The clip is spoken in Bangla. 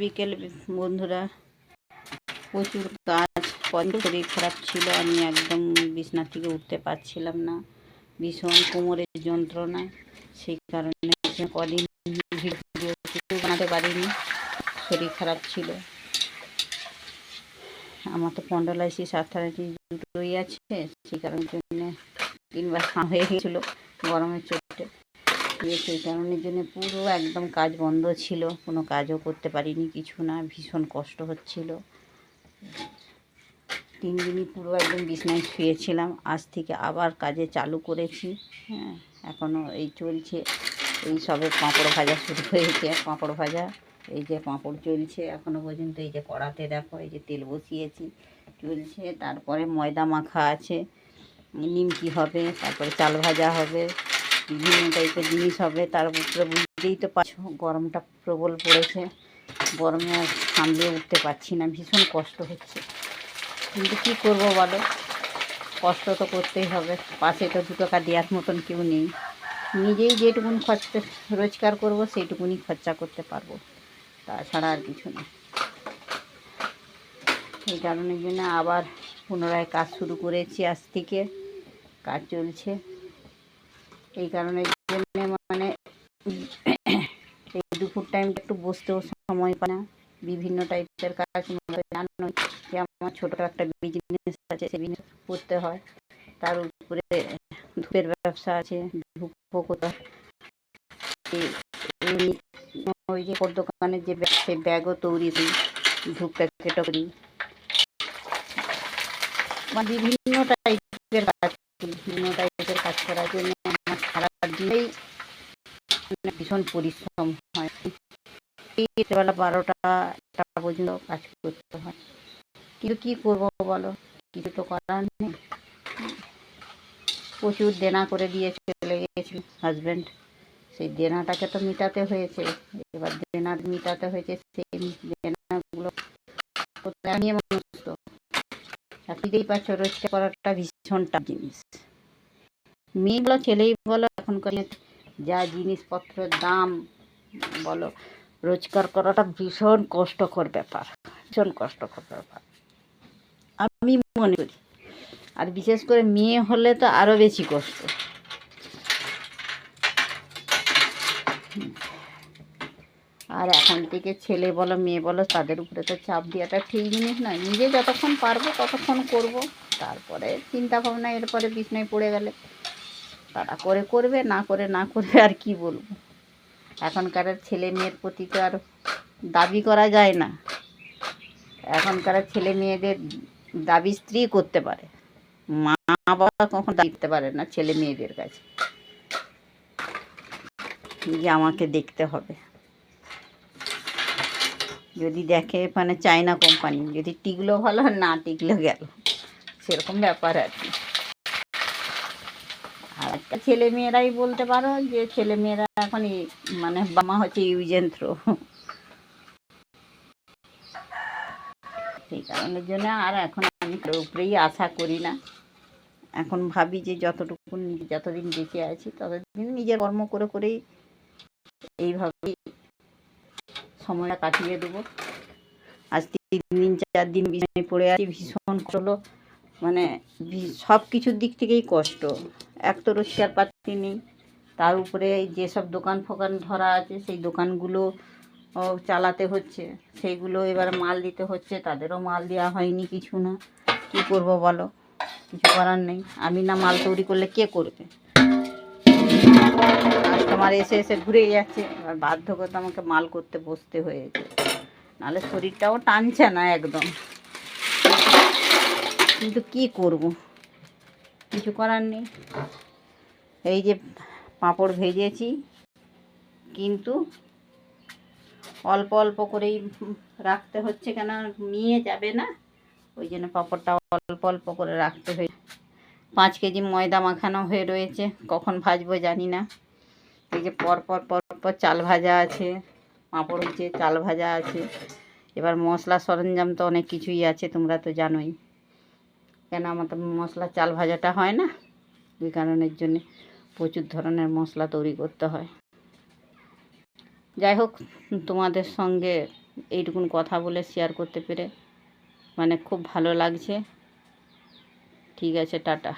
বিকেল বন্ধুরা, প্রচুর কাজ, শরীর খারাপ ছিল, আমি একদম বিছানা থেকে উঠতে পারছিলাম না, ভীষণ কোমরের যন্ত্রণা। সেই কারণে কদিন ভিডিও কিছু বানাতে পারিনি, শরীর খারাপ ছিল। আমার তো স্পন্ডালাইটিস আর্থ্রাইটিস দুটোই আছে, সেই কারণের জন্য 3বার হয়ে গেছিল গরমের চোটে। সেই কারণের জন্য পুরো একদম কাজ বন্ধ ছিল, কোনো কাজও করতে পারিনি, কিছু না, ভীষণ কষ্ট হচ্ছিল। 3 দিনই পুরো একদম বিছানায় শুয়েছিলাম। আজ থেকে আবার কাজে চালু করেছি। হ্যাঁ, এখনও এই চলছে, এই সবে পাঁপড় ভাজা শুরু হয়েছে। পাঁপড় ভাজা, এই যে পাঁপড় চলছে এখনও পর্যন্ত। এই যে কড়াতে দেখো, এই যে তেল বসিয়েছি, চলছে। তারপরে ময়দা মাখা আছে, নিমকি হবে, তারপরে চাল ভাজা হবে, বিভিন্ন টাইপের জিনিস হবে। তার উপরে বুঝতেই তো পারছো গরমটা প্রবল পড়েছে, গরমে আর সামলে উঠতে পারছি না, ভীষণ কষ্ট হচ্ছে। কিন্তু কী করবো বলো, কষ্ট তো করতেই হবে, পাশে তো 2 টাকা দেওয়ার মতন কেউ নেই। নিজেই যেটুকুন খরচা রোজগার করবো সেইটুকুনি খরচা করতে পারবো, তাছাড়া আর কিছু না। এই কারণের জন্য আবার পুনরায় কাজ শুরু করেছি, আজ থেকে কাজ চলছে। এই কারণের জন্য মানে এই দুপুর টাইমটা একটু বসতেও সময় পায় না। বিভিন্ন টাইপের কাজ জানোই যে আমার ছোটো একটা বিজনেস আছে, সেই বিজনেস করতে হয়। তার উপরে ধূপের ব্যবসা আছে, ধূপও করতে হয়। ওই যে দোকানের যে ব্যাগ, সেই ব্যাগও তৈরি করি, ধূপ প্যাকেটও করি, বিভিন্ন টাইপের কাজ করি। বিভিন্ন টাইপের কাজ করার জন্য আমার সারা দিনেই ভীষণ পরিশ্রম হয়। বেলা 12টা 1টা পর্যন্ত কাজ করতে হয়, কিন্তু কী করবো বলো, কিছু তো করার নেই। প্রচুর দেনা করে দিয়ে চলে গেছিল হাজব্যান্ড, সেই দেনাটাকে তো মেটাতে হয়েছে। এবার দেনা মেটাতে হয়েছে, সেই দেনাগুলো নিয়ে মানুষ তো বুঝতেই পারছো, রোজগার করাটা ভীষণ টাফ জিনিস। মেয়ে বলো ছেলেই বলো, এখনকার যা জিনিসপত্রের দাম বলো, রোজগার করাটা ভীষণ কষ্টকর ব্যাপার, ভীষণ কষ্টকর ব্যাপার আমি মনে করি। আর বিশেষ করে মেয়ে হলে তো আরও বেশি কষ্ট। আর এখন থেকে ছেলে বলো মেয়ে বলো, তাদের উপরে তো চাপ দেওয়াটা ঠিক জিনিস নয়। নিজে যতক্ষণ পারবো ততক্ষণ করব, তারপরে চিন্তা ভাবনা এরপরে বিছনায় পড়ে গেলে তারা করবে, না করবে আর কি বলবো। এখনকার ছেলে মেয়ের প্রতি তো আর দাবি করা যায় না। এখনকার ছেলে মেয়েদের দাবি স্ত্রী করতে পারে, মা বাবা কখন দিতে পারে না ছেলে মেয়েদের কাছে যে আমাকে দেখতে হবে। যদি দেখে মানে চায়না কোম্পানি, যদি টিকলো ভালো, না টিকলো গেল, সেরকম ব্যাপার আর কি। আর একটা ছেলে মেয়েরাই বলতে পারো যে ছেলে মেয়েরা এখন মানে বাবা হচ্ছে ইউজ এন্ড থ্রো। সেই কারণের জন্য আর এখন আমি কারোর উপরেই আশা করি না। এখন ভাবি যে যতদিন বেঁচে আছি ততদিন নিজের কর্ম করেই এইভাবেই সময়টা কাটিয়ে দেবো। আজ 3 দিন 4 দিন বিছানায় পড়ে আছি, ভীষণ হলো, মানে সব কিছুর দিক থেকেই কষ্ট। এক তো রোজগার পাতি নেই, তার উপরে যেসব দোকান ফোকান ধরা আছে সেই দোকানগুলো চালাতে হচ্ছে, সেইগুলো এবার মাল দিতে হচ্ছে, তাদেরও মাল দেওয়া হয়নি, কিছু না। কী করবো বলো, কিছু করার নেই। আমি না মাল তৈরি করলে কে করবে? কাস্টমার এসে ঘুরে যাচ্ছে, এবার বাধ্যকতা আমাকে মাল করতে বসতে হয়েছে, নাহলে শরীরটাও টানছে না একদম। কিন্তু কি করব, কিছু করার নেই। এই যে পাঁপড় ভেজেছি, কিন্তু অল্প অল্প করেই রাখতে হচ্ছে, কেন নিয়ে যাবে না, ওই জন্য পাঁপড়টা অল্প অল্প করে রাখতে হয়। 5 কেজি ময়দা মাখানো হয়ে রয়েছে, কখন ভাজবো জানি না। এই যে পরপর চাল ভাজা আছে, পাঁপড় হচ্ছে, চাল ভাজা আছে। এবার মশলা সরঞ্জাম তো অনেক কিছুই আছে, তোমরা তো জানোই। কেন আমার তো মশলা চাল ভাজাটা হয় না, ওই কারণের জন্যে প্রচুর ধরনের মশলা তৈরি করতে হয়। যাই হোক, তোমাদের সঙ্গে এইটুকুন কথা বলে শেয়ার করতে পেরে মানে খুব ভালো লাগছে। ঠিক আছে, টাটা।